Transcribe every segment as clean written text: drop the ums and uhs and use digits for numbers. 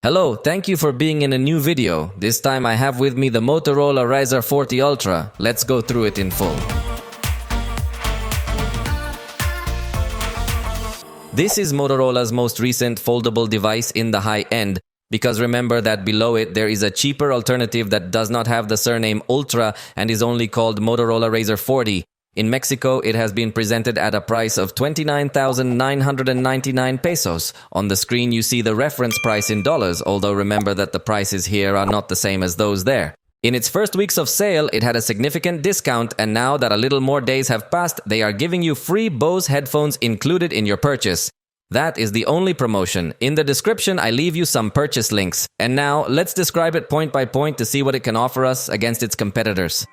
Hello, thank you for being in a new video. This time I have with me the Motorola Razr 40 Ultra. Let's go through it in full. This is Motorola's most recent foldable device in the high end, because remember that below it there is a cheaper alternative that does not have the surname Ultra and is only called Motorola Razr 40. In Mexico, it has been presented at a price of 29,999 pesos. On the screen, you see the reference price in dollars, although remember that the prices here are not the same as those there. In its first weeks of sale, it had a significant discount, and now that a little more days have passed, they are giving you free Bose headphones included in your purchase. That is the only promotion. In the description, I leave you some purchase links. And now, let's describe it point by point to see what it can offer us against its competitors.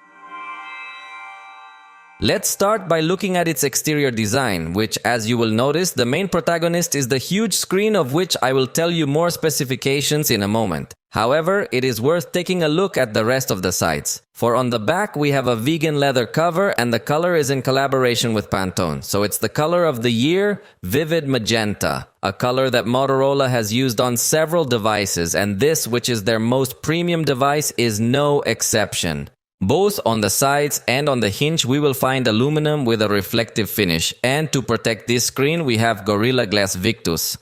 Let's start by looking at its exterior design, which, as you will notice, the main protagonist is the huge screen, of which I will tell you more specifications in a moment. However, it is worth taking a look at the rest of the sides. For on the back, we have a vegan leather cover, and the color is in collaboration with Pantone. So it's the color of the year, Vivid Magenta, a color that Motorola has used on several devices, and this, which is their most premium device, is no exception. Both on the sides and on the hinge we will find aluminum with a reflective finish, and to protect this screen we have Gorilla Glass Victus.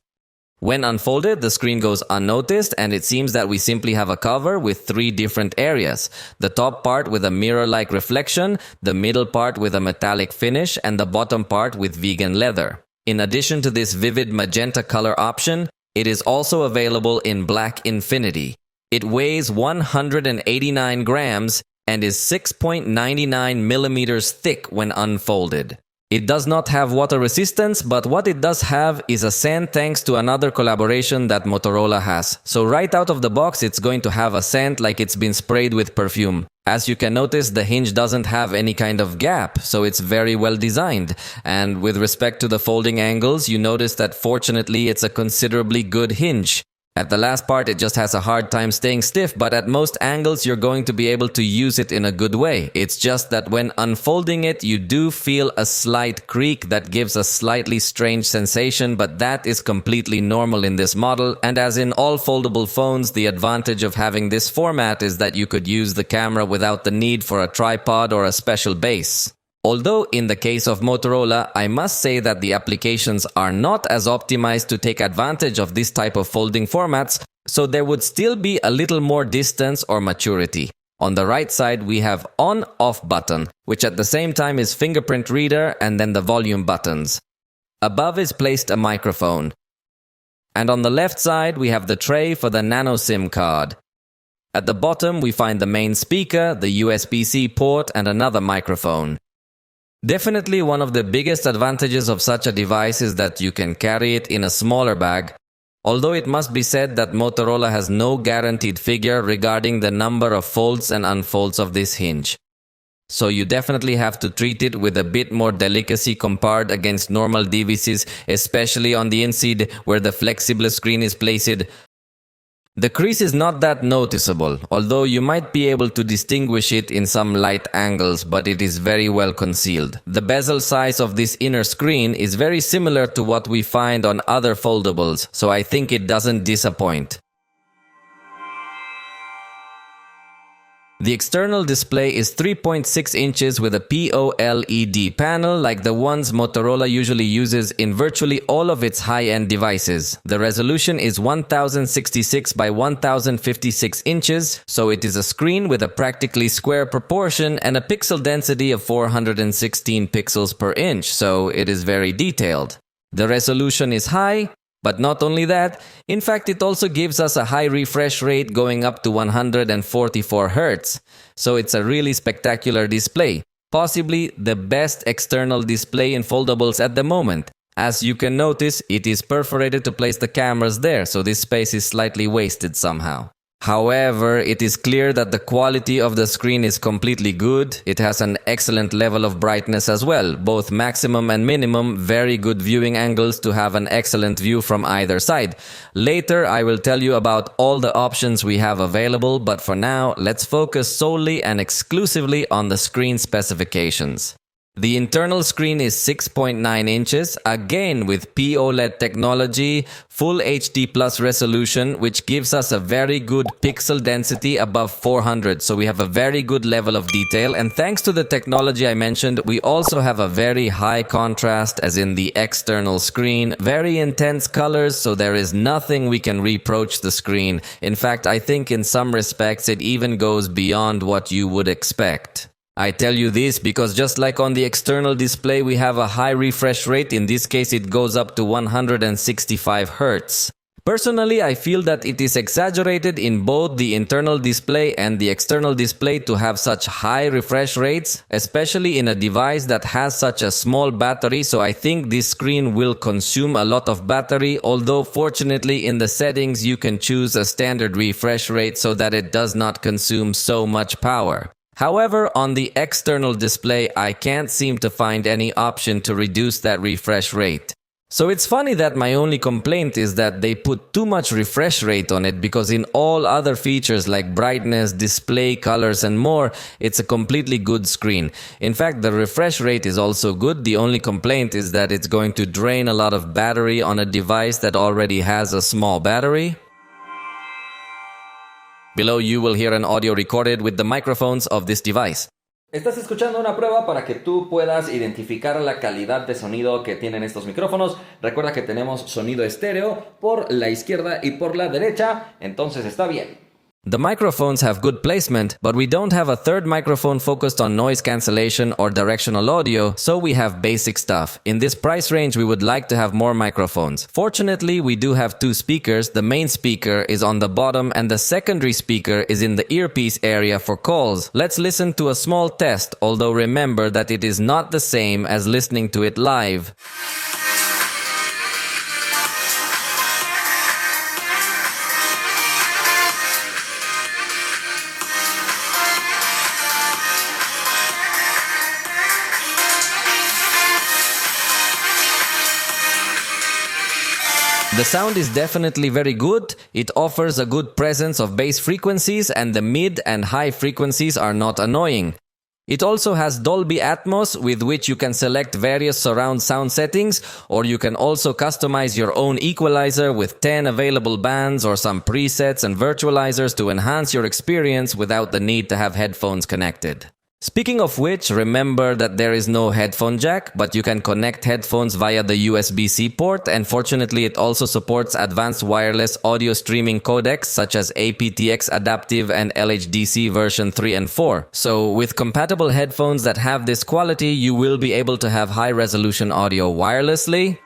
When unfolded, the screen goes unnoticed, and it seems that we simply have a cover with three different areas. The top part with a mirror-like reflection, the middle part with a metallic finish, and the bottom part with vegan leather. In addition to this vivid magenta color option, it is also available in Black Infinity. It weighs 189 grams and is 6.99 millimeters thick when unfolded. It does not have water resistance, but what it does have is a scent thanks to another collaboration that Motorola has. So right out of the box, it's going to have a scent like it's been sprayed with perfume. As you can notice, the hinge doesn't have any kind of gap, so it's very well designed. And with respect to the folding angles, you notice that fortunately it's a considerably good hinge. At the last part, it just has a hard time staying stiff, but at most angles, you're going to be able to use it in a good way. It's just that when unfolding it, you do feel a slight creak that gives a slightly strange sensation, but that is completely normal in this model. And as in all foldable phones, the advantage of having this format is that you could use the camera without the need for a tripod or a special base. Although in the case of Motorola, I must say that the applications are not as optimized to take advantage of this type of folding formats, so there would still be a little more distance or maturity. On the right side, we have on-off button, which at the same time is fingerprint reader, and then the volume buttons. Above is placed a microphone. And on the left side, we have the tray for the nano SIM card. At the bottom, we find the main speaker, the USB-C port, and another microphone. Definitely one of the biggest advantages of such a device is that you can carry it in a smaller bag, although it must be said that Motorola has no guaranteed figure regarding the number of folds and unfolds of this hinge. So you definitely have to treat it with a bit more delicacy compared against normal devices, especially on the inside where the flexible screen is placed. The crease is not that noticeable, although you might be able to distinguish it in some light angles, but it is very well concealed. The bezel size of this inner screen is very similar to what we find on other foldables, so I think it doesn't disappoint. The external display is 3.6 inches with a POLED panel like the ones Motorola usually uses in virtually all of its high-end devices. The resolution is 1066 by 1056 inches, so it is a screen with a practically square proportion and a pixel density of 416 pixels per inch, so it is very detailed. The resolution is high. But not only that, in fact it also gives us a high refresh rate going up to 144 Hz. So it's a really spectacular display, possibly the best external display in foldables at the moment. As you can notice, it is perforated to place the cameras there, so this space is slightly wasted somehow. However, it is clear that the quality of the screen is completely good. It has an excellent level of brightness as well, both maximum and minimum, very good viewing angles to have an excellent view from either side. Later, I will tell you about all the options we have available, but for now, let's focus solely and exclusively on the screen specifications. The internal screen is 6.9 inches, again with POLED technology, full HD plus resolution, which gives us a very good pixel density above 400. So we have a very good level of detail. And thanks to the technology I mentioned, we also have a very high contrast, as in the external screen, very intense colors, so there is nothing we can reproach the screen. In fact, I think in some respects it even goes beyond what you would expect. I tell you this because just like on the external display, we have a high refresh rate. In this case, it goes up to 165 Hz. Personally, I feel that it is exaggerated in both the internal display and the external display to have such high refresh rates, especially in a device that has such a small battery. So I think this screen will consume a lot of battery, although fortunately in the settings you can choose a standard refresh rate so that it does not consume so much power. However, on the external display, I can't seem to find any option to reduce that refresh rate. So it's funny that my only complaint is that they put too much refresh rate on it, because in all other features like brightness, display, colors and more, it's a completely good screen. In fact, the refresh rate is also good. The only complaint is that it's going to drain a lot of battery on a device that already has a small battery. Below you will hear an audio recorded with the microphones of this device. Estás escuchando una prueba para que tú puedas identificar la calidad de sonido que tienen estos micrófonos. Recuerda que tenemos sonido estéreo por la izquierda y por la derecha, entonces está bien. The microphones have good placement, but we don't have a third microphone focused on noise cancellation or directional audio, so we have basic stuff. In this price range, we would like to have more microphones. Fortunately, we do have two speakers. The main speaker is on the bottom and the secondary speaker is in the earpiece area for calls. Let's listen to a small test, although remember that it is not the same as listening to it live. The sound is definitely very good. It offers a good presence of bass frequencies, and the mid and high frequencies are not annoying. It also has Dolby Atmos, with which you can select various surround sound settings, or you can also customize your own equalizer with 10 available bands or some presets and virtualizers to enhance your experience without the need to have headphones connected. Speaking of which, remember that there is no headphone jack, but you can connect headphones via the USB-C port, and fortunately it also supports advanced wireless audio streaming codecs such as aptX Adaptive and LHDC version 3 and 4. So with compatible headphones that have this quality, you will be able to have high-resolution audio wirelessly.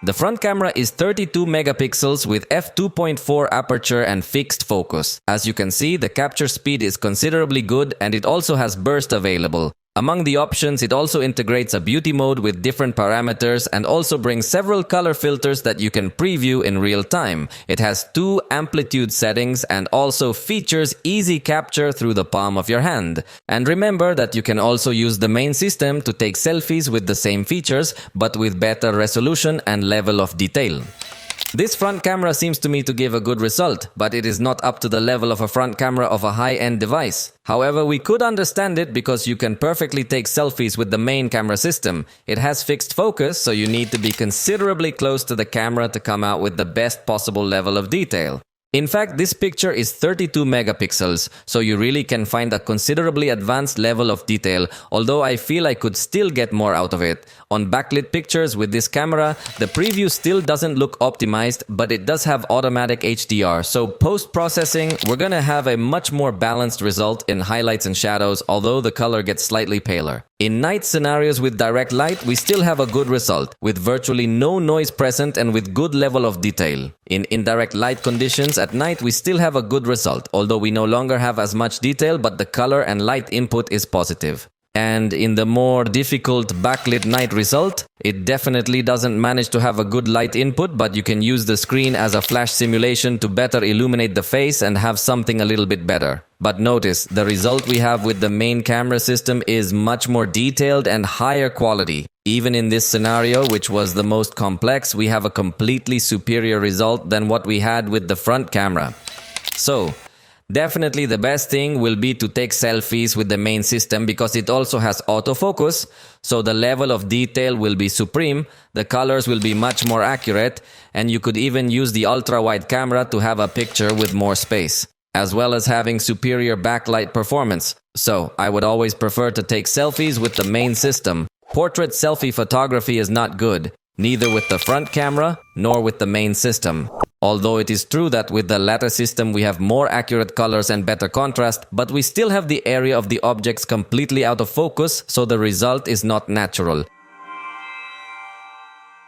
The front camera is 32 megapixels with f2.4 aperture and fixed focus. As you can see, the capture speed is considerably good, and it also has burst available. Among the options, it also integrates a beauty mode with different parameters and also brings several color filters that you can preview in real time. It has 2 amplitude settings and also features easy capture through the palm of your hand. And remember that you can also use the main system to take selfies with the same features, but with better resolution and level of detail. This front camera seems to me to give a good result, but it is not up to the level of a front camera of a high-end device. However, we could understand it because you can perfectly take selfies with the main camera system. It has fixed focus, so you need to be considerably close to the camera to come out with the best possible level of detail. In fact, this picture is 32 megapixels, so you really can find a considerably advanced level of detail, although I feel I could still get more out of it. On backlit pictures with this camera, the preview still doesn't look optimized, but it does have automatic HDR, so post-processing, we're gonna have a much more balanced result in highlights and shadows, although the color gets slightly paler. In night scenarios with direct light, we still have a good result, with virtually no noise present and with good level of detail. In indirect light conditions at night, we still have a good result, although we no longer have as much detail, but the color and light input is positive. And in the more difficult backlit night result, it definitely doesn't manage to have a good light input, but you can use the screen as a flash simulation to better illuminate the face and have something a little bit better. But notice, the result we have with the main camera system is much more detailed and higher quality. Even in this scenario, which was the most complex, we have a completely superior result than what we had with the front camera. So, Definitely the best thing will be to take selfies with the main system because it also has autofocus, so the level of detail will be supreme, the colors will be much more accurate, and you could even use the ultra-wide camera to have a picture with more space, as well as having superior backlight performance. So, I would always prefer to take selfies with the main system. Portrait selfie photography is not good, neither with the front camera nor with the main system. Although it is true that with the latter system we have more accurate colors and better contrast, but we still have the area of the objects completely out of focus, so the result is not natural.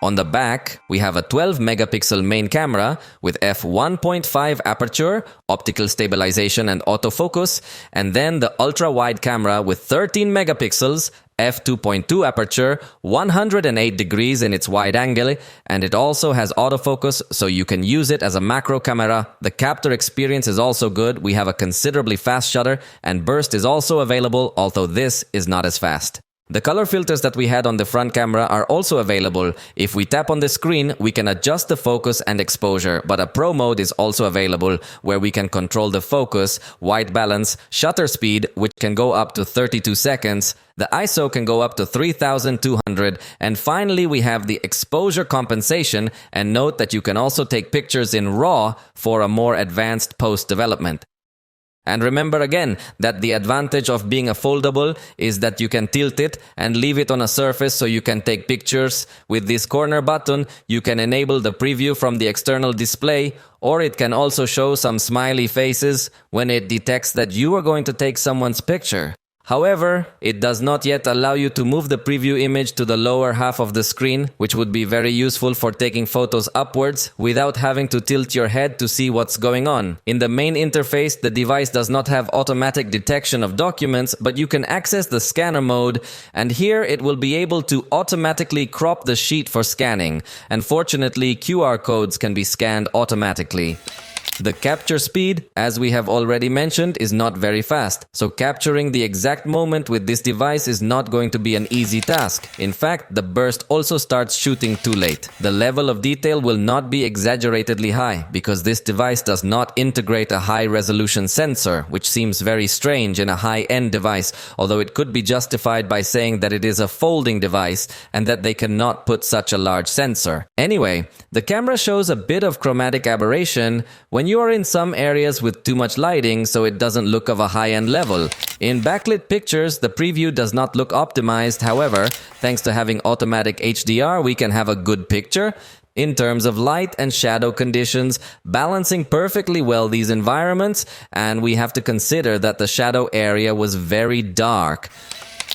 On the back, we have a 12 megapixel main camera with f1.5 aperture, optical stabilization and autofocus, and then the ultra-wide camera with 13 megapixels, f2.2 aperture, 108 degrees in its wide angle, and it also has autofocus, so you can use it as a macro camera. The capture experience is also good, we have a considerably fast shutter, and burst is also available, although this is not as fast. The color filters that we had on the front camera are also available. If we tap on the screen, we can adjust the focus and exposure, but a pro mode is also available where we can control the focus, white balance, shutter speed, which can go up to 32 seconds, the ISO can go up to 3200, and finally we have the exposure compensation, and note that you can also take pictures in RAW for a more advanced post-development. And remember again that the advantage of being a foldable is that you can tilt it and leave it on a surface so you can take pictures. With this corner button, you can enable the preview from the external display, or it can also show some smiley faces when it detects that you are going to take someone's picture. However, it does not yet allow you to move the preview image to the lower half of the screen, which would be very useful for taking photos upwards without having to tilt your head to see what's going on. In the main interface, the device does not have automatic detection of documents, but you can access the scanner mode, and here it will be able to automatically crop the sheet for scanning. And fortunately, QR codes can be scanned automatically. The capture speed, as we have already mentioned, is not very fast, so capturing the exact moment with this device is not going to be an easy task. In fact, the burst also starts shooting too late. The level of detail will not be exaggeratedly high, because this device does not integrate a high-resolution sensor, which seems very strange in a high-end device, although it could be justified by saying that it is a folding device and that they cannot put such a large sensor. Anyway, the camera shows a bit of chromatic aberration when you are in some areas with too much lighting, so it doesn't look of a high-end level. In backlit pictures, the preview does not look optimized. However, thanks to having automatic HDR, we can have a good picture in terms of light and shadow conditions, balancing perfectly well these environments, and we have to consider that the shadow area was very dark.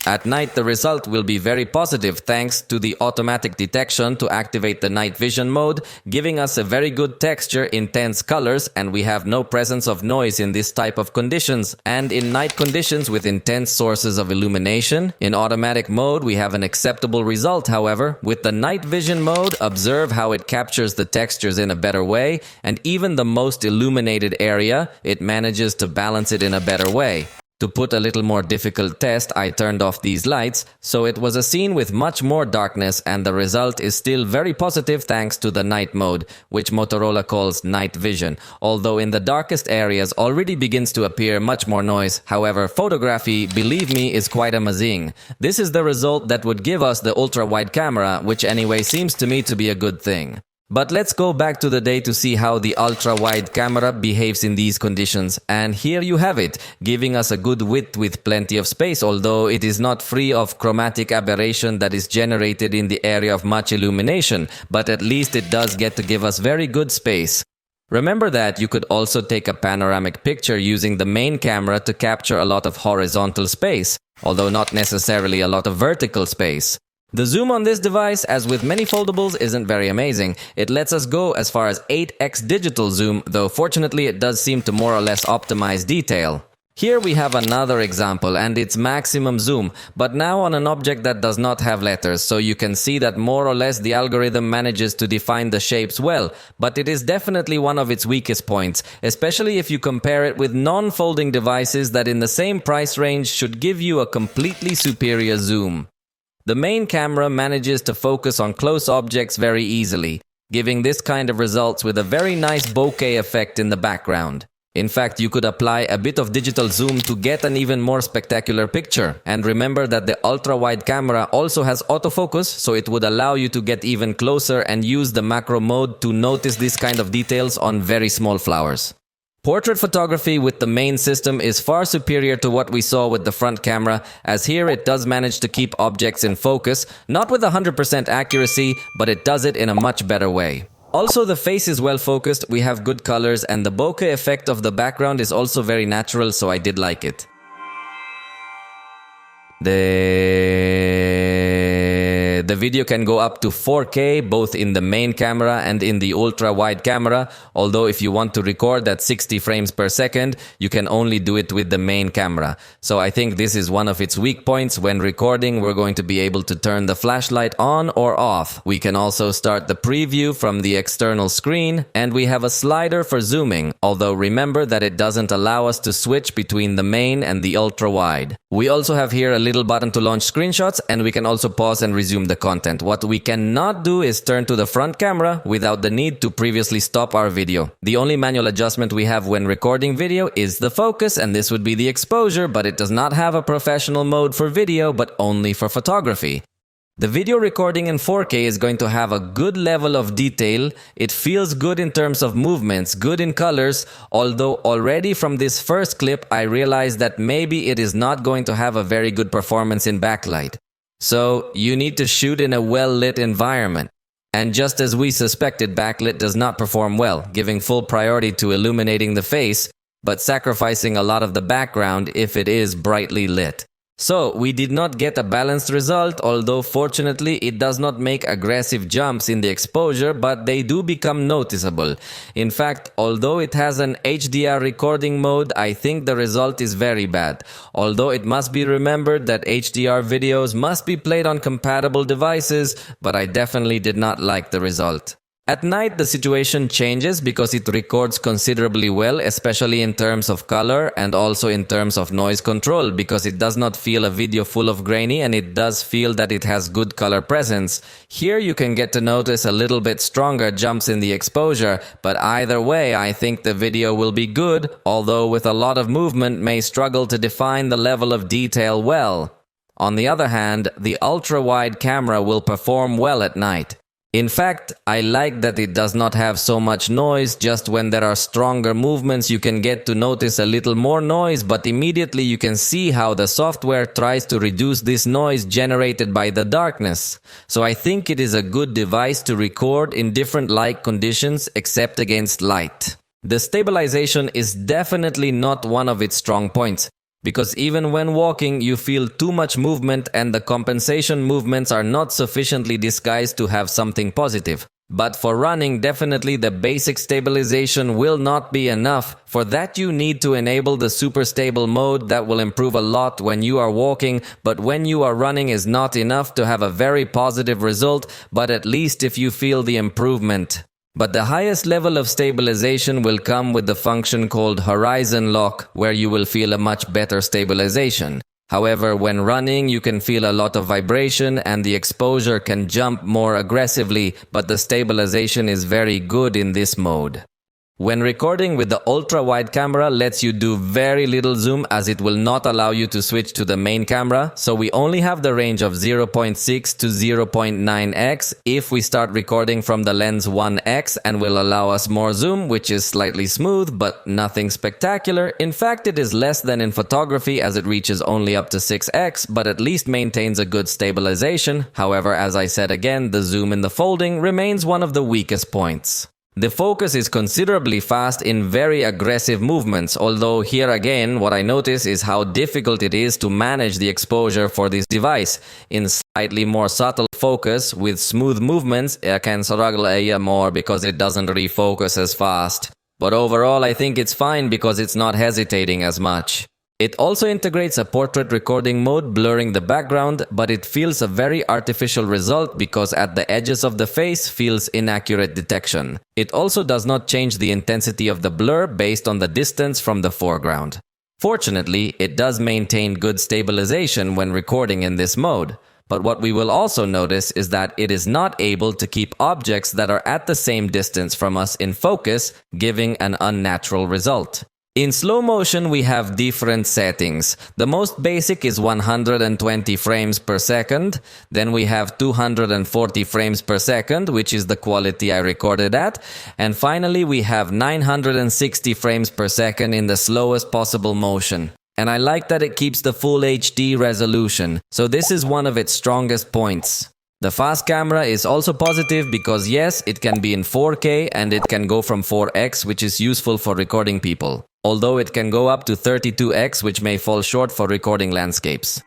At night, the result will be very positive thanks to the automatic detection to activate the night vision mode, giving us a very good texture, intense colors, and we have no presence of noise in this type of conditions. And in night conditions with intense sources of illumination, in automatic mode we have an acceptable result. However, with the night vision mode, observe how it captures the textures in a better way, and even the most illuminated area, it manages to balance it in a better way. To put a little more difficult test, I turned off these lights, so it was a scene with much more darkness, and the result is still very positive thanks to the night mode, which Motorola calls night vision, although in the darkest areas already begins to appear much more noise. However, photography, believe me, is quite amazing. This is the result that would give us the ultra-wide camera, which anyway seems to me to be a good thing. But let's go back to the day to see how the ultra-wide camera behaves in these conditions. And here you have it, giving us a good width with plenty of space, although it is not free of chromatic aberration that is generated in the area of much illumination, but at least it does get to give us very good space. Remember that you could also take a panoramic picture using the main camera to capture a lot of horizontal space, although not necessarily a lot of vertical space. The zoom on this device, as with many foldables, isn't very amazing. It lets us go as far as 8x digital zoom, though fortunately it does seem to more or less optimize detail. Here we have another example, and it's maximum zoom, but now on an object that does not have letters, so you can see that more or less the algorithm manages to define the shapes well, but it is definitely one of its weakest points, especially if you compare it with non-folding devices that in the same price range should give you a completely superior zoom. The main camera manages to focus on close objects very easily, giving this kind of results with a very nice bokeh effect in the background. In fact, you could apply a bit of digital zoom to get an even more spectacular picture. And remember that the ultra-wide camera also has autofocus, so it would allow you to get even closer and use the macro mode to notice this kind of details on very small flowers. Portrait photography with the main system is far superior to what we saw with the front camera, as here it does manage to keep objects in focus, not with 100% accuracy, but it does it in a much better way. Also, the face is well focused, we have good colors, and the bokeh effect of the background is also very natural, so I did like it. The video can go up to 4K both in the main camera and in the ultra-wide camera, although if you want to record at 60 frames per second, you can only do it with the main camera. So I think this is one of its weak points. When recording, we're going to be able to turn the flashlight on or off. We can also start the preview from the external screen, and we have a slider for zooming, although remember that it doesn't allow us to switch between the main and the ultra-wide. We also have here a little button to launch screenshots, and we can also pause and resume the content. What we cannot do is turn to the front camera without the need to previously stop our video. The only manual adjustment we have when recording video is the focus, and this would be the exposure, but it does not have a professional mode for video, but only for photography. The video recording in 4K is going to have a good level of detail. It feels good in terms of movements, good in colors, although already from this first clip I realized that maybe it is not going to have a very good performance in backlight. So you need to shoot in a well-lit environment. And just as we suspected, backlit does not perform well, giving full priority to illuminating the face, but sacrificing a lot of the background if it is brightly lit. So, we did not get a balanced result, although fortunately it does not make aggressive jumps in the exposure, but they do become noticeable. In fact, although it has an HDR recording mode, I think the result is very bad. Although it must be remembered that HDR videos must be played on compatible devices, but I definitely did not like the result. At night, the situation changes because it records considerably well, especially in terms of color and also in terms of noise control, because it does not feel a video full of grainy and it does feel that it has good color presence. Here you can get to notice a little bit stronger jumps in the exposure, but either way I think the video will be good, although with a lot of movement may struggle to define the level of detail well. On the other hand, the ultra-wide camera will perform well at night. In fact, I like that it does not have so much noise. Just when there are stronger movements you can get to notice a little more noise, but immediately you can see how the software tries to reduce this noise generated by the darkness. So I think it is a good device to record in different light conditions except against light. The stabilization is definitely not one of its strong points, because even when walking you feel too much movement and the compensation movements are not sufficiently disguised to have something positive. But for running, definitely the basic stabilization will not be enough. For that you need to enable the super stable mode that will improve a lot when you are walking, but when you are running is not enough to have a very positive result, but at least if you feel the improvement. But the highest level of stabilization will come with the function called horizon lock, where you will feel a much better stabilization. However, when running, you can feel a lot of vibration and the exposure can jump more aggressively, but the stabilization is very good in this mode. When recording with the ultra-wide camera lets you do very little zoom, as it will not allow you to switch to the main camera, so we only have the range of 0.6 to 0.9x if we start recording from the lens 1x, and will allow us more zoom, which is slightly smooth but nothing spectacular. In fact, it is less than in photography as it reaches only up to 6x, but at least maintains a good stabilization. However, as I said again, the zoom in the folding remains one of the weakest points. The focus is considerably fast in very aggressive movements, although here again what I notice is how difficult it is to manage the exposure for this device. In slightly more subtle focus with smooth movements, I can struggle more because it doesn't refocus as fast. But overall I think it's fine because it's not hesitating as much. It also integrates a portrait recording mode, blurring the background, but it feels a very artificial result because at the edges of the face feels inaccurate detection. It also does not change the intensity of the blur based on the distance from the foreground. Fortunately, it does maintain good stabilization when recording in this mode. But what we will also notice is that it is not able to keep objects that are at the same distance from us in focus, giving an unnatural result. In slow motion, we have different settings. The most basic is 120 frames per second. Then we have 240 frames per second, which is the quality I recorded at. And finally, we have 960 frames per second in the slowest possible motion. And I like that it keeps the full HD resolution. So this is one of its strongest points. The fast camera is also positive because yes, it can be in 4K and it can go from 4x, which is useful for recording people. Although it can go up to 32x, which may fall short for recording landscapes.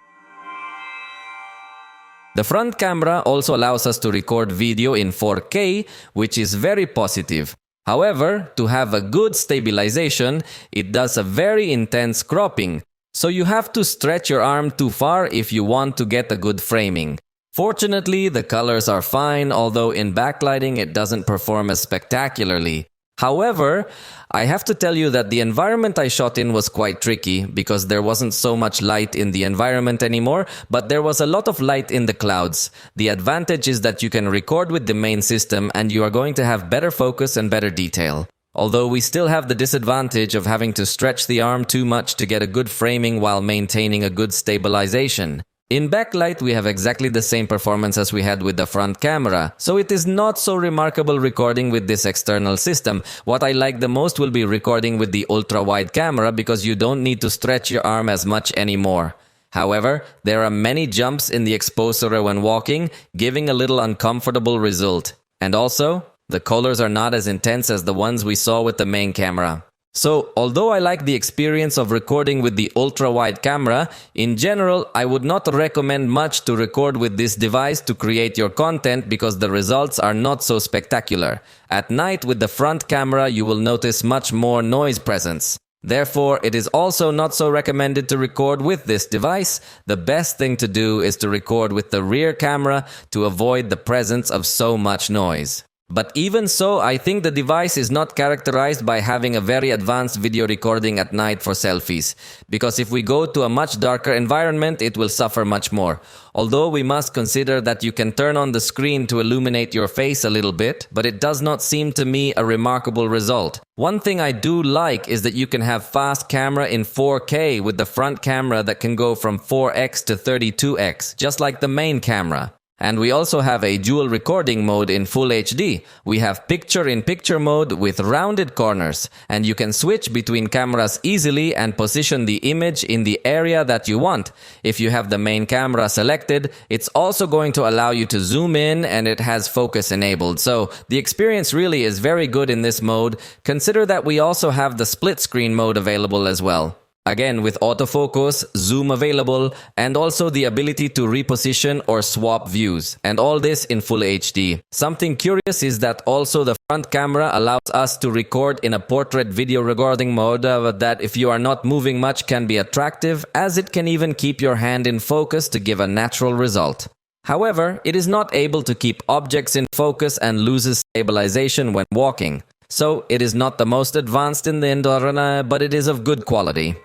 The front camera also allows us to record video in 4K, which is very positive. However, to have a good stabilization, it does a very intense cropping. So you have to stretch your arm too far if you want to get a good framing. Fortunately, the colors are fine, although in backlighting it doesn't perform as spectacularly. However, I have to tell you that the environment I shot in was quite tricky because there wasn't so much light in the environment anymore, but there was a lot of light in the clouds. The advantage is that you can record with the main system and you are going to have better focus and better detail. Although we still have the disadvantage of having to stretch the arm too much to get a good framing while maintaining a good stabilization. In backlight, we have exactly the same performance as we had with the front camera, so it is not so remarkable recording with this external system. What I like the most will be recording with the ultra-wide camera because you don't need to stretch your arm as much anymore. However, there are many jumps in the exposure when walking, giving a little uncomfortable result. And also, the colors are not as intense as the ones we saw with the main camera. So, although I like the experience of recording with the ultra-wide camera, in general, I would not recommend much to record with this device to create your content because the results are not so spectacular. At night, with the front camera, you will notice much more noise presence. Therefore, it is also not so recommended to record with this device. The best thing to do is to record with the rear camera to avoid the presence of so much noise. But even so, I think the device is not characterized by having a very advanced video recording at night for selfies. Because if we go to a much darker environment, it will suffer much more. Although we must consider that you can turn on the screen to illuminate your face a little bit, but it does not seem to me a remarkable result. One thing I do like is that you can have fast camera in 4K with the front camera that can go from 4x to 32x, just like the main camera. And we also have a dual recording mode in Full HD. We have picture-in-picture mode with rounded corners, and you can switch between cameras easily and position the image in the area that you want. If you have the main camera selected, it's also going to allow you to zoom in and it has focus enabled. So the experience really is very good in this mode. Consider that we also have the split screen mode available as well. Again, with autofocus, zoom available, and also the ability to reposition or swap views, and all this in Full HD. Something curious is that also the front camera allows us to record in a portrait video recording mode that if you are not moving much can be attractive, as it can even keep your hand in focus to give a natural result. However, it is not able to keep objects in focus and loses stabilization when walking. So it is not the most advanced in the indoor, but it is of good quality.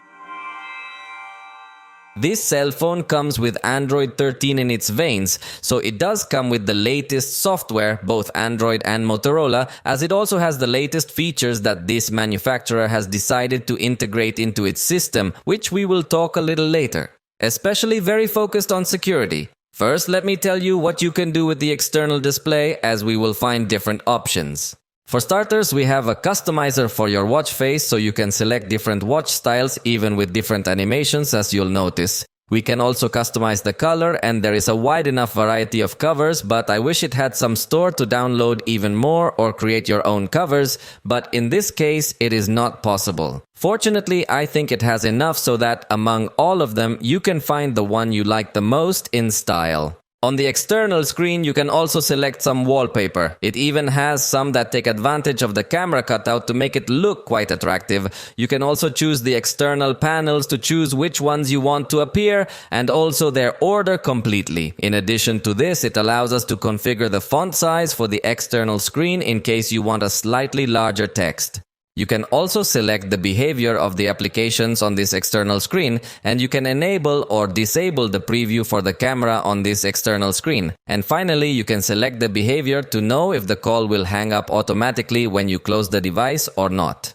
This cell phone comes with Android 13 in its veins, so it does come with the latest software, both Android and Motorola, as it also has the latest features that this manufacturer has decided to integrate into its system, which we will talk a little later. Especially very focused on security. First, let me tell you what you can do with the external display, as we will find different options. For starters, we have a customizer for your watch face, so you can select different watch styles even with different animations, as you'll notice. We can also customize the color, and there is a wide enough variety of covers, but I wish it had some store to download even more or create your own covers, but in this case it is not possible. Fortunately, I think it has enough so that among all of them you can find the one you like the most in style. On the external screen, you can also select some wallpaper. It even has some that take advantage of the camera cutout to make it look quite attractive. You can also choose the external panels to choose which ones you want to appear and also their order completely. In addition to this, it allows us to configure the font size for the external screen in case you want a slightly larger text. You can also select the behavior of the applications on this external screen, and you can enable or disable the preview for the camera on this external screen. And finally, you can select the behavior to know if the call will hang up automatically when you close the device or not.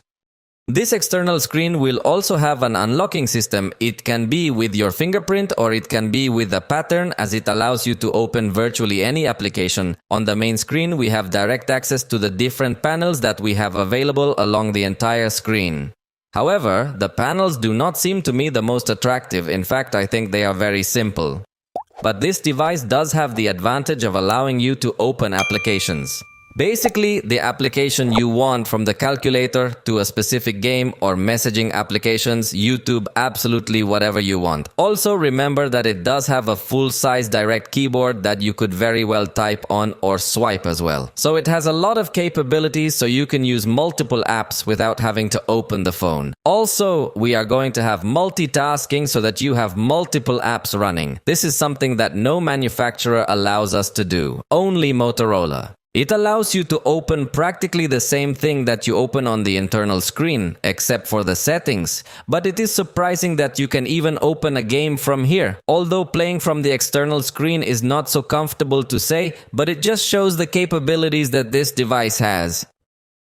This external screen will also have an unlocking system. It can be with your fingerprint or it can be with a pattern, as it allows you to open virtually any application. On the main screen, we have direct access to the different panels that we have available along the entire screen. However, the panels do not seem to me the most attractive. In fact, I think they are very simple. But this device does have the advantage of allowing you to open applications. Basically, the application you want, from the calculator to a specific game or messaging applications, YouTube, absolutely whatever you want. Also, remember that it does have a full-size direct keyboard that you could very well type on or swipe as well. So it has a lot of capabilities, so you can use multiple apps without having to open the phone. Also, we are going to have multitasking so that you have multiple apps running. This is something that no manufacturer allows us to do. Only Motorola. It allows you to open practically the same thing that you open on the internal screen, except for the settings. But it is surprising that you can even open a game from here. Although playing from the external screen is not so comfortable to say, but it just shows the capabilities that this device has.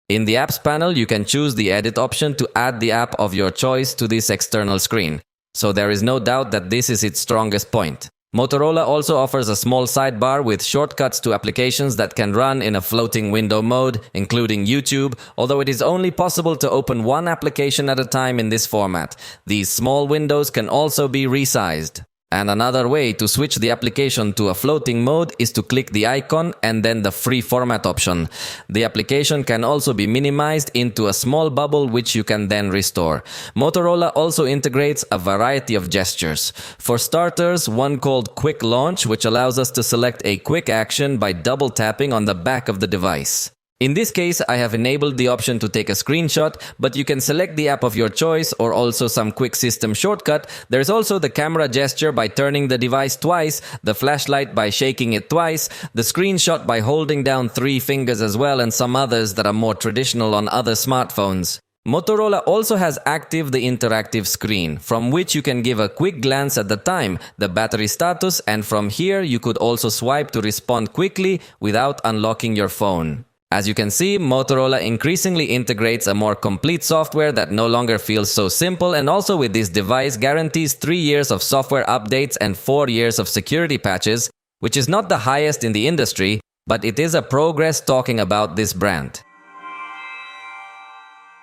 In the apps panel, you can choose the edit option to add the app of your choice to this external screen. So there is no doubt that this is its strongest point. Motorola also offers a small sidebar with shortcuts to applications that can run in a floating window mode, including YouTube, although it is only possible to open one application at a time in this format. These small windows can also be resized. And another way to switch the application to a floating mode is to click the icon and then the free format option. The application can also be minimized into a small bubble, which you can then restore. Motorola also integrates a variety of gestures. For starters, one called Quick Launch, which allows us to select a quick action by double tapping on the back of the device. In this case, I have enabled the option to take a screenshot, but you can select the app of your choice or also some quick system shortcut. There's also the camera gesture by turning the device twice, the flashlight by shaking it twice, the screenshot by holding down 3 fingers as well, and some others that are more traditional on other smartphones. Motorola also has active the interactive screen, from which you can give a quick glance at the time, the battery status, and from here you could also swipe to respond quickly without unlocking your phone. As you can see, Motorola increasingly integrates a more complete software that no longer feels so simple, and also with this device guarantees 3 years of software updates and 4 years of security patches, which is not the highest in the industry, but it is a progress talking about this brand.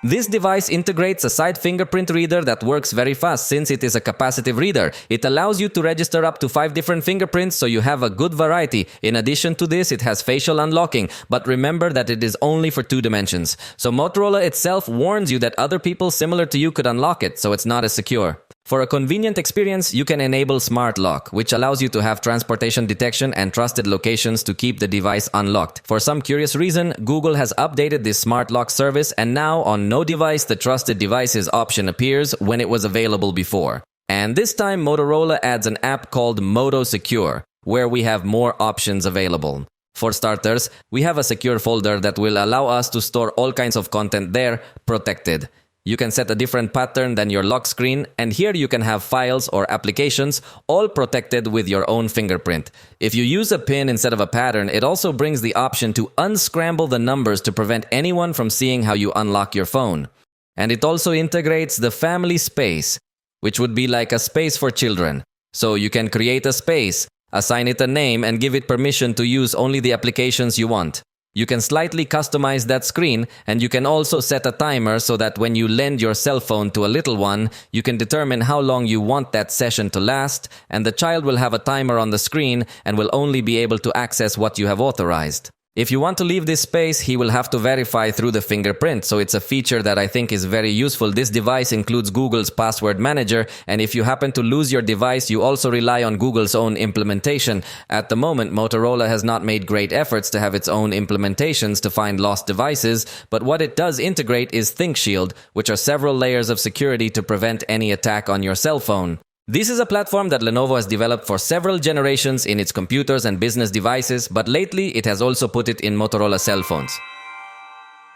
This device integrates a side fingerprint reader that works very fast since it is a capacitive reader. It allows you to register up to 5 different fingerprints, so you have a good variety. In addition to this, it has facial unlocking, but remember that it is only for 2 dimensions. So Motorola itself warns you that other people similar to you could unlock it, so it's not as secure. For a convenient experience, you can enable Smart Lock, which allows you to have transportation detection and trusted locations to keep the device unlocked. For some curious reason, Google has updated this Smart Lock service, and now on no device the Trusted Devices option appears when it was available before. And this time Motorola adds an app called Moto Secure, where we have more options available. For starters, we have a secure folder that will allow us to store all kinds of content there, protected. You can set a different pattern than your lock screen, and here you can have files or applications all protected with your own fingerprint. If you use a pin instead of a pattern, it also brings the option to unscramble the numbers to prevent anyone from seeing how you unlock your phone. And it also integrates the family space, which would be like a space for children. So you can create a space, assign it a name, and give it permission to use only the applications you want. You can slightly customize that screen, and you can also set a timer so that when you lend your cell phone to a little one, you can determine how long you want that session to last, and the child will have a timer on the screen and will only be able to access what you have authorized. If you want to leave this space, he will have to verify through the fingerprint, so it's a feature that I think is very useful. This device includes Google's password manager, and if you happen to lose your device, you also rely on Google's own implementation. At the moment, Motorola has not made great efforts to have its own implementations to find lost devices, but what it does integrate is ThinkShield, which are several layers of security to prevent any attack on your cell phone. This is a platform that Lenovo has developed for several generations in its computers and business devices, but lately it has also put it in Motorola cell phones.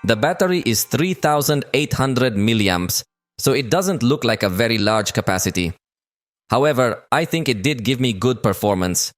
The battery is 3,800 milliamps, so it doesn't look like a very large capacity. However, I think it did give me good performance.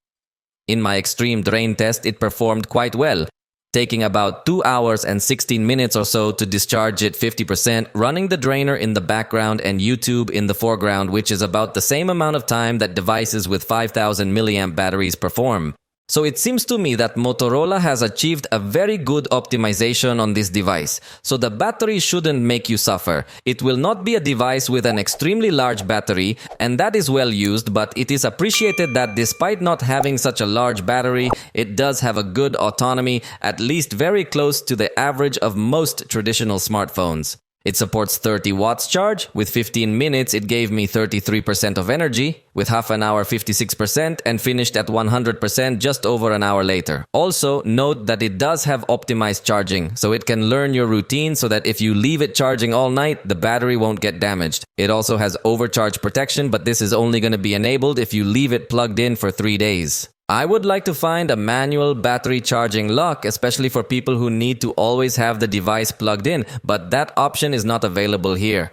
In my extreme drain test, it performed quite well. taking about 2 hours and 16 minutes or so to discharge it 50%, running the drainer in the background and YouTube in the foreground, which is about the same amount of time that devices with 5000 milliamp batteries perform. So it seems to me that Motorola has achieved a very good optimization on this device. So the battery shouldn't make you suffer. It will not be a device with an extremely large battery, and that is well used, but it is appreciated that despite not having such a large battery, it does have a good autonomy, at least very close to the average of most traditional smartphones. It supports 30 watts charge. With 15 minutes, it gave me 33% of energy. With half an hour, 56%, and finished at 100% just over an hour later. Also, note that it does have optimized charging, so it can learn your routine so that if you leave it charging all night, the battery won't get damaged. It also has overcharge protection, but this is only going to be enabled if you leave it plugged in for 3 days. I would like to find a manual battery charging lock, especially for people who need to always have the device plugged in, but that option is not available here.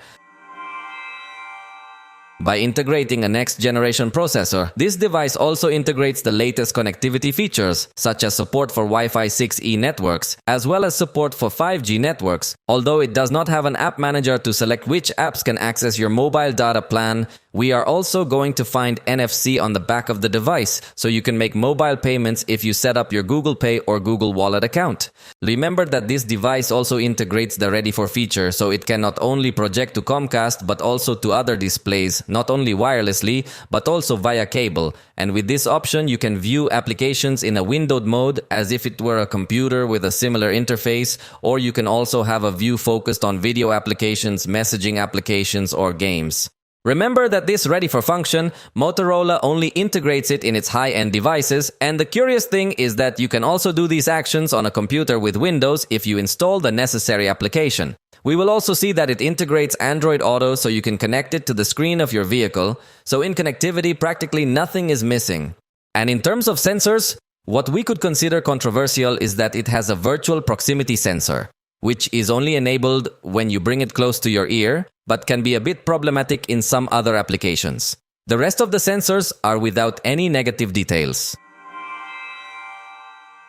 By integrating a next-generation processor, this device also integrates the latest connectivity features, such as support for Wi-Fi 6E networks, as well as support for 5G networks. Although it does not have an app manager to select which apps can access your mobile data plan, we are also going to find NFC on the back of the device, so you can make mobile payments if you set up your Google Pay or Google Wallet account. Remember that this device also integrates the Ready for feature, so it can not only project to Comcast but also to other displays, not only wirelessly but also via cable. And with this option, you can view applications in a windowed mode as if it were a computer with a similar interface, or you can also have a view focused on video applications, messaging applications, or games. Remember that this Ready for function, Motorola only integrates it in its high-end devices, and the curious thing is that you can also do these actions on a computer with Windows if you install the necessary application. We will also see that it integrates Android Auto, so you can connect it to the screen of your vehicle, so in connectivity practically nothing is missing. And in terms of sensors, what we could consider controversial is that it has a virtual proximity sensor, which is only enabled when you bring it close to your ear, but can be a bit problematic in some other applications. The rest of the sensors are without any negative details.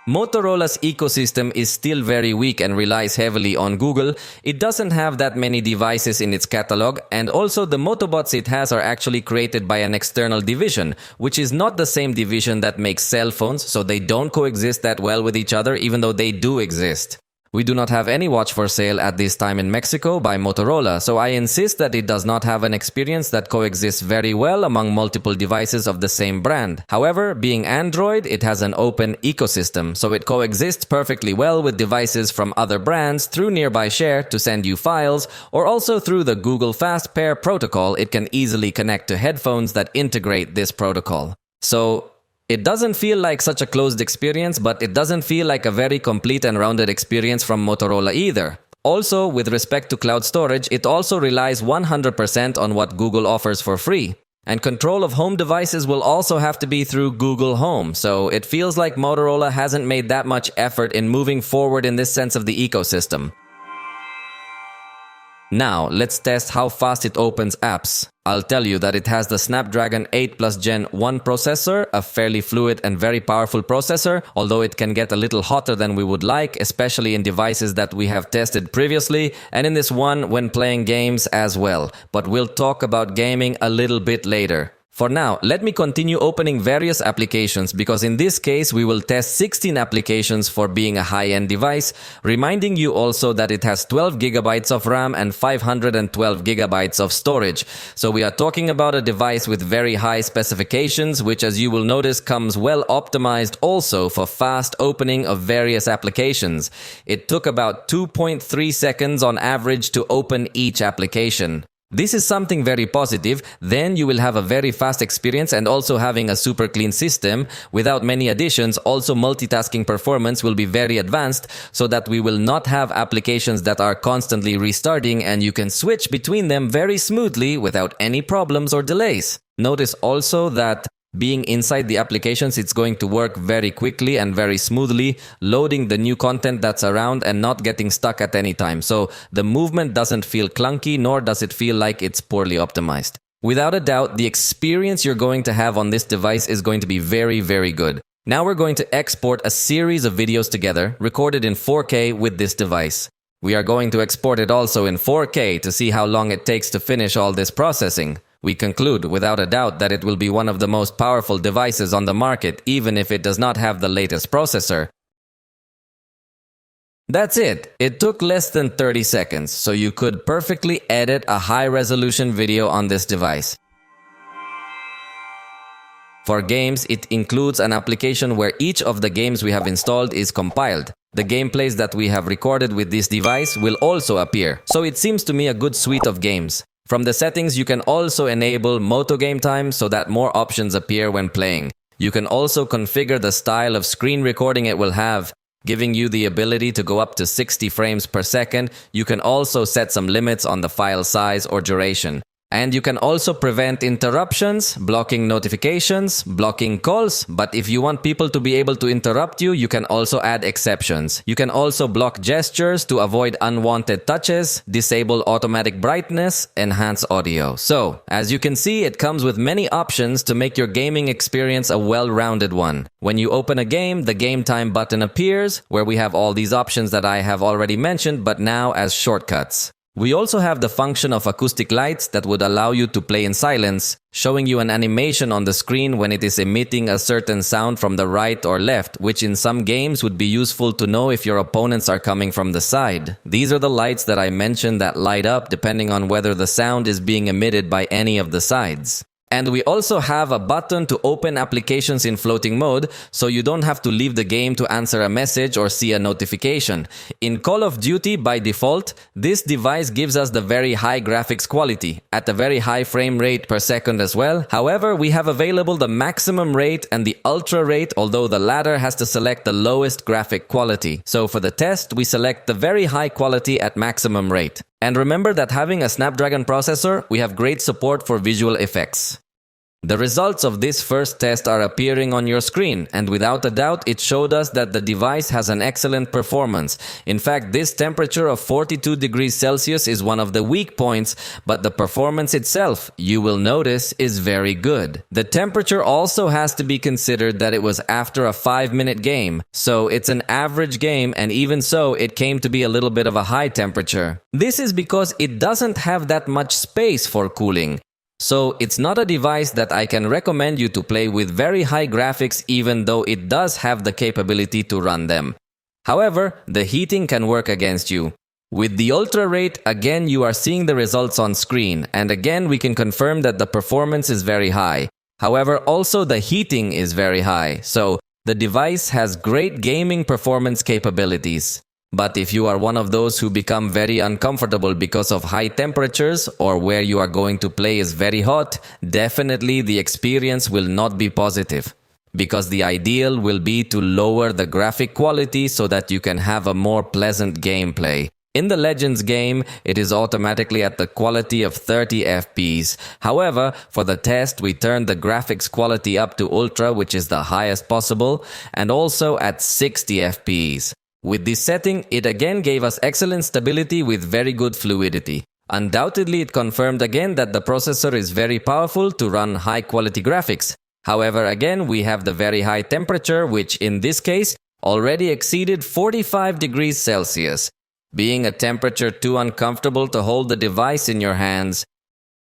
Motorola's ecosystem is still very weak and relies heavily on Google. It doesn't have that many devices in its catalog, and also the Motobots it has are actually created by an external division, which is not the same division that makes cell phones, so they don't coexist that well with each other, even though they do exist. We do not have any watch for sale at this time in Mexico by Motorola, so I insist that it does not have an experience that coexists very well among multiple devices of the same brand. However, being Android, it has an open ecosystem, so it coexists perfectly well with devices from other brands through Nearby Share to send you files, or also through the Google Fast Pair protocol. It can easily connect to headphones that integrate this protocol. So, it doesn't feel like such a closed experience, but it doesn't feel like a very complete and rounded experience from Motorola either. Also, with respect to cloud storage, it also relies 100% on what Google offers for free. And control of home devices will also have to be through Google Home, so it feels like Motorola hasn't made that much effort in moving forward in this sense of the ecosystem. Now, let's test how fast it opens apps. I'll tell you that it has the Snapdragon 8 Plus Gen 1 processor, a fairly fluid and very powerful processor, although it can get a little hotter than we would like, especially in devices that we have tested previously, and in this one when playing games as well. But we'll talk about gaming a little bit later. For now, let me continue opening various applications, because in this case we will test 16 applications for being a high-end device, reminding you also that it has 12 GB of RAM and 512 GB of storage. So we are talking about a device with very high specifications, which as you will notice comes well optimized also for fast opening of various applications. It took about 2.3 seconds on average to open each application. This is something very positive. Then you will have a very fast experience, and also having a super clean system without many additions, also multitasking performance will be very advanced, so that we will not have applications that are constantly restarting, and you can switch between them very smoothly without any problems or delays. Notice also that being inside the applications, it's going to work very quickly and very smoothly, loading the new content that's around and not getting stuck at any time. So the movement doesn't feel clunky, nor does it feel like it's poorly optimized. Without a doubt, the experience you're going to have on this device is going to be very, very good. Now we're going to export a series of videos together, recorded in 4K with this device. We are going to export it also in 4K to see how long it takes to finish all this processing. We conclude, without a doubt, that it will be one of the most powerful devices on the market, even if it does not have the latest processor. That's it. It took less than 30 seconds, so you could perfectly edit a high-resolution video on this device. For games, it includes an application where each of the games we have installed is compiled. The gameplays that we have recorded with this device will also appear, so it seems to me a good suite of games. From the settings, you can also enable Moto Game Time so that more options appear when playing. You can also configure the style of screen recording it will have, giving you the ability to go up to 60 frames per second. You can also set some limits on the file size or duration. And you can also prevent interruptions, blocking notifications, blocking calls. But if you want people to be able to interrupt you, you can also add exceptions. You can also block gestures to avoid unwanted touches, disable automatic brightness, enhance audio. So, as you can see, it comes with many options to make your gaming experience a well-rounded one. When you open a game, the Game Time button appears, where we have all these options that I have already mentioned, but now as shortcuts. We also have the function of acoustic lights that would allow you to play in silence, showing you an animation on the screen when it is emitting a certain sound from the right or left, which in some games would be useful to know if your opponents are coming from the side. These are the lights that I mentioned that light up depending on whether the sound is being emitted by any of the sides. And we also have a button to open applications in floating mode, so you don't have to leave the game to answer a message or see a notification. In Call of Duty, by default, this device gives us the very high graphics quality, at a very high frame rate per second as well. However, we have available the maximum rate and the ultra rate, although the latter has to select the lowest graphic quality. So for the test, we select the very high quality at maximum rate. And remember that having a Snapdragon processor, we have great support for visual effects. The results of this first test are appearing on your screen, and without a doubt it showed us that the device has an excellent performance. In fact, this temperature of 42 degrees Celsius is one of the weak points, but the performance itself, you will notice, is very good. The temperature also has to be considered that it was after a 5-minute game, so it's an average game, and even so it came to be a little bit of a high temperature. This is because it doesn't have that much space for cooling. So it's not a device that I can recommend you to play with very high graphics, even though it does have the capability to run them. However, the heating can work against you. With the ultra rate, again you are seeing the results on screen, and again we can confirm that the performance is very high. However, also the heating is very high, so the device has great gaming performance capabilities. But if you are one of those who become very uncomfortable because of high temperatures or where you are going to play is very hot, definitely the experience will not be positive. Because the ideal will be to lower the graphic quality so that you can have a more pleasant gameplay. In the Legends game, it is automatically at the quality of 30 FPS. However, for the test, we turned the graphics quality up to Ultra, which is the highest possible, and also at 60 FPS. With this setting, it again gave us excellent stability with very good fluidity. Undoubtedly, it confirmed again that the processor is very powerful to run high-quality graphics. However, again, we have the very high temperature, which in this case already exceeded 45 degrees Celsius, being a temperature too uncomfortable to hold the device in your hands.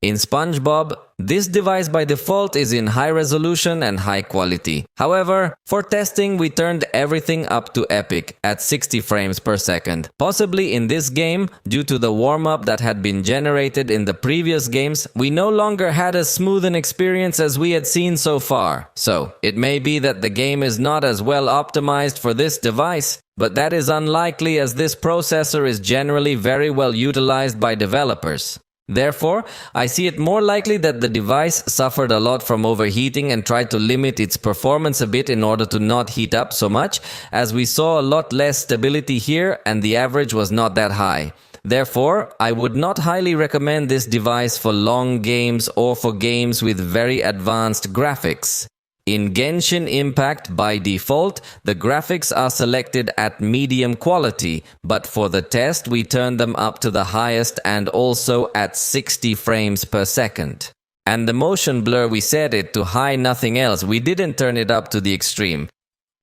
In SpongeBob, this device by default is in high resolution and high quality. However, for testing, we turned everything up to epic at 60 frames per second. Possibly in this game, due to the warm-up that had been generated in the previous games, we no longer had as smooth an experience as we had seen so far. So, it may be that the game is not as well optimized for this device, but that is unlikely as this processor is generally very well utilized by developers. Therefore, I see it more likely that the device suffered a lot from overheating and tried to limit its performance a bit in order to not heat up so much, as we saw a lot less stability here and the average was not that high. Therefore, I would not highly recommend this device for long games or for games with very advanced graphics. In Genshin Impact, by default, the graphics are selected at medium quality, but for the test we turned them up to the highest and also at 60 frames per second. And the motion blur, we set it to high nothing else, we didn't turn it up to the extreme.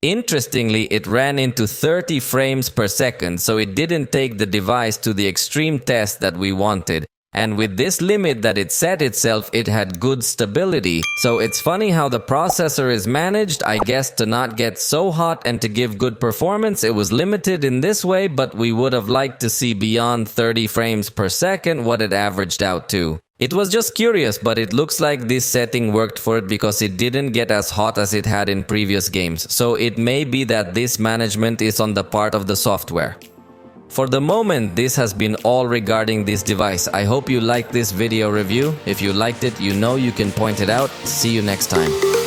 Interestingly, it ran into 30 frames per second, so it didn't take the device to the extreme test that we wanted. And with this limit that it set itself, it had good stability. So it's funny how the processor is managed. I guess to not get so hot and to give good performance, it was limited in this way, but we would have liked to see beyond 30 frames per second what it averaged out to. It was just curious, but it looks like this setting worked for it because it didn't get as hot as it had in previous games. So it may be that this management is on the part of the software. For the moment, this has been all regarding this device. I hope you liked this video review. If you liked it, you know you can point it out. See you next time.